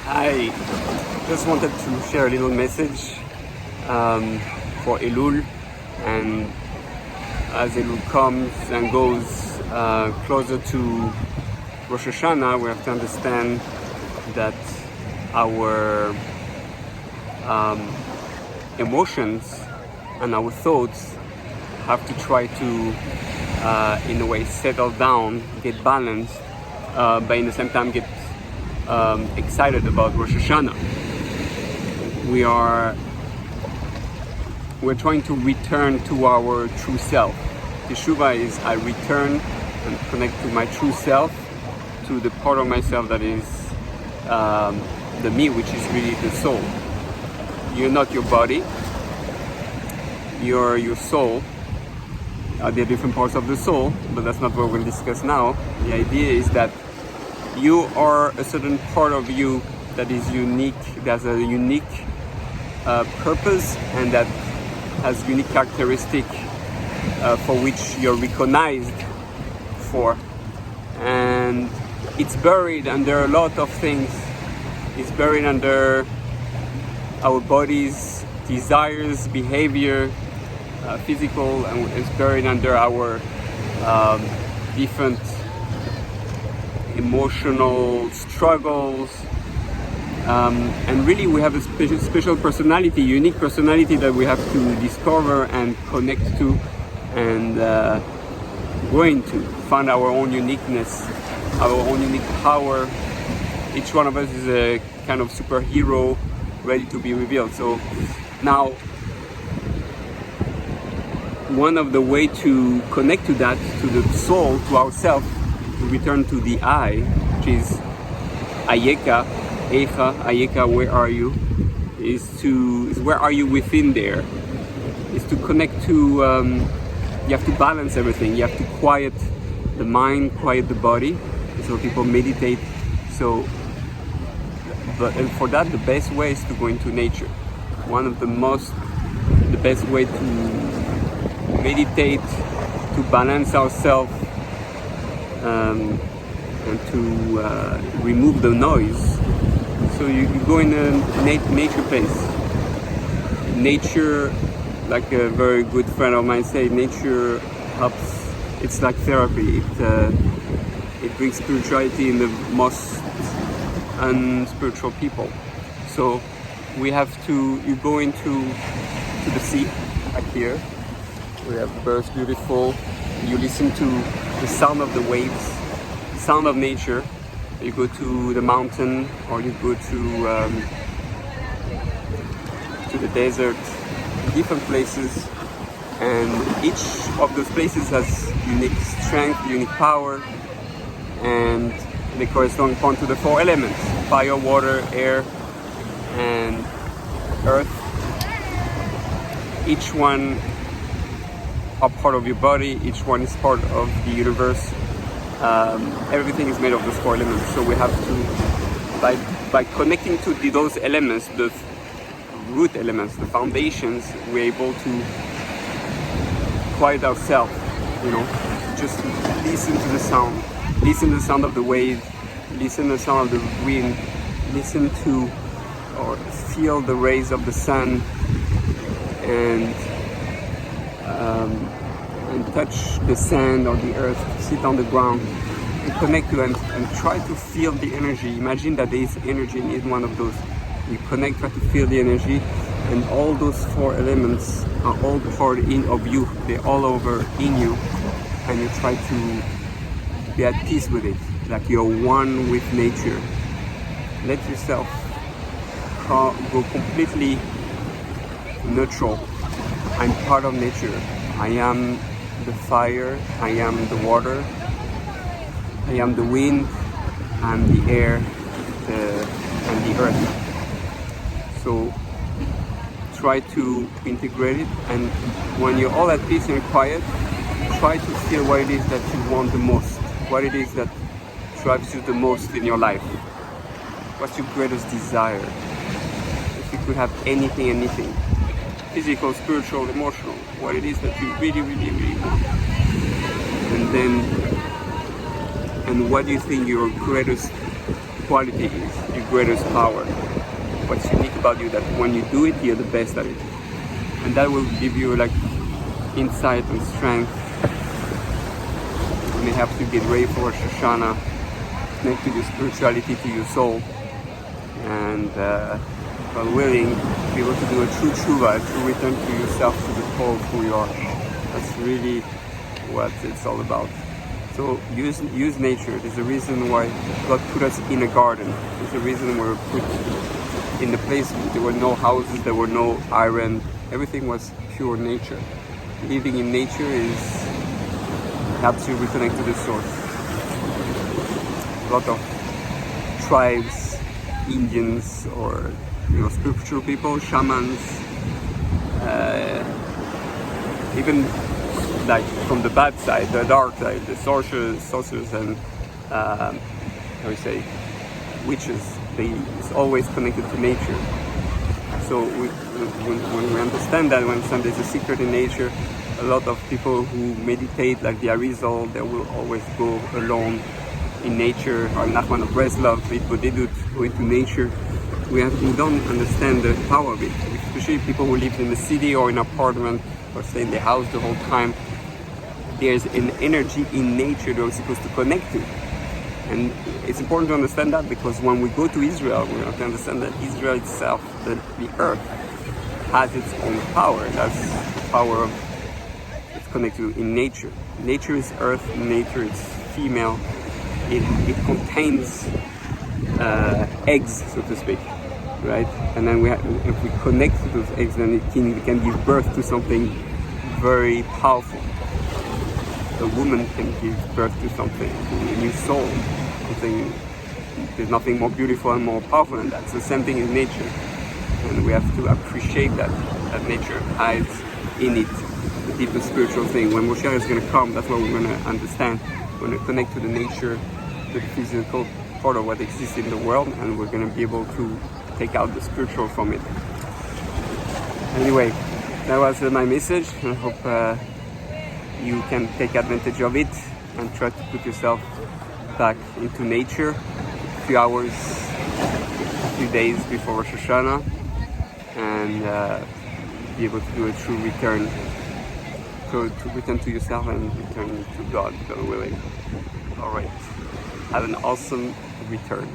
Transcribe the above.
I just wanted to share a little message for Elul, and as Elul comes and goes closer to Rosh Hashana, we have to understand that our emotions and our thoughts have to try to, in a way, settle down, get balanced, but in the same time get excited about Rosh Hashana. We're trying to return to our true self. Teshuvah is I return and connect to my true self, to the part of myself that is the me, which is really the soul. You're not your body, you're your soul. There are different parts of the soul, but that's not what we'll discuss now. The idea is that you are a certain part of you that is unique, that's a unique purpose, and that has unique characteristic for which you're recognized for. And it's buried under a lot of things. It's buried under our body's desires, behavior, physical, and it's buried under our different emotional struggles, and really we have a special personality, unique personality that we have to discover and connect to, and grow into, find our own uniqueness, our own unique power. Each one of us is a kind of superhero ready to be revealed. So now, one of the way to connect to that, to the soul, to ourself, to return to the I, which is Ayeka, Echa, Ayeka, where are you? Is where are you within there? Is to connect to, you have to balance everything. You have to quiet the mind, quiet the body. So people meditate. And for that, the best way is to go into nature. One of the best way to meditate, to balance ourselves, and to remove the noise. So you go in a nature place. Nature, like a very good friend of mine said, nature helps. It's like therapy. It brings spirituality in the most unspiritual people. So you go into the sea, like here. We have birds, beautiful. You listen to the sound of the waves, sound of nature. You go to the mountain, or you go to the desert, different places, and each of those places has unique strength, unique power, and they correspond to the four elements: fire, water, air, and earth. Each one are part of your body, each one is part of the universe. Everything is made of those four elements. So we have to, by connecting to those elements, the root elements, the foundations, we're able to quiet ourselves, just listen to the sound. Listen to the sound of the wave, listen to the sound of the wind, listen to or feel the rays of the sun, and touch the sand or the earth, sit on the ground and connect to and try to feel the energy. Imagine that there is energy in one of those. You connect, try to feel the energy, and all those four elements are all part of you. They're all over in you, and you try to be at peace with it, like you're one with nature. Let yourself go completely neutral. I'm part of nature. I am the fire, I am the water, I am the wind, I am the air, and the earth. So try to integrate it, and when you're all at peace and quiet, try to feel what it is that you want the most, what it is that drives you the most in your life. What's your greatest desire? If you could have anything, physical, spiritual, emotional, what it is that you really, really, really want. And what do you think your greatest quality is, your greatest power. What's unique about you, that when you do it, you're the best at it. And that will give you like insight and strength. You may have to get ready for Rosh Hashana, connect to your spirituality, to your soul, and God willing, be able to do a true Teshuvah, a true return to yourself, to the core of who you are. That's really what it's all about. So use nature. There's a reason why God put us in a garden. There's a reason we're put in the place where there were no houses, there were no iron. Everything was pure nature. Living in nature helps you reconnect to the source. A lot of tribes, Indians, or spiritual people, shamans, even like from the bad side, the dark side, the sorcerers and how we say, witches. It's always connected to nature. So when we understand that, we understand there's a secret in nature. A lot of people who meditate, like the Arizal, they will always go alone in nature. Or Nachman of Breslov, they do go into nature. We don't understand the power of it, especially people who live in the city or in an apartment or stay in the house the whole time. There's an energy in nature that we're supposed to connect to. And it's important to understand that, because when we go to Israel, we have to understand that Israel itself, the earth, has its own power. That's the power of, it's connected in nature. Nature is earth, nature is female. It contains eggs, so to speak, right? And then if we connect to those eggs, then it can give birth to something very powerful. A woman can give birth to something, to a new soul. There's nothing more beautiful and more powerful than that. So the same thing in nature, and we have to appreciate that nature hides in it the deepest spiritual thing. When Moshe is going to come, that's what we're going to understand. We're going to connect to the nature, to the physical part of what exists in the world, and we're going to be able to take out the spiritual from it. Anyway, that was my message. I hope you can take advantage of it and try to put yourself back into nature a few hours, a few days before Rosh Hashana, and be able to do a true return, to return to yourself and return to God willing. All right, have an awesome return.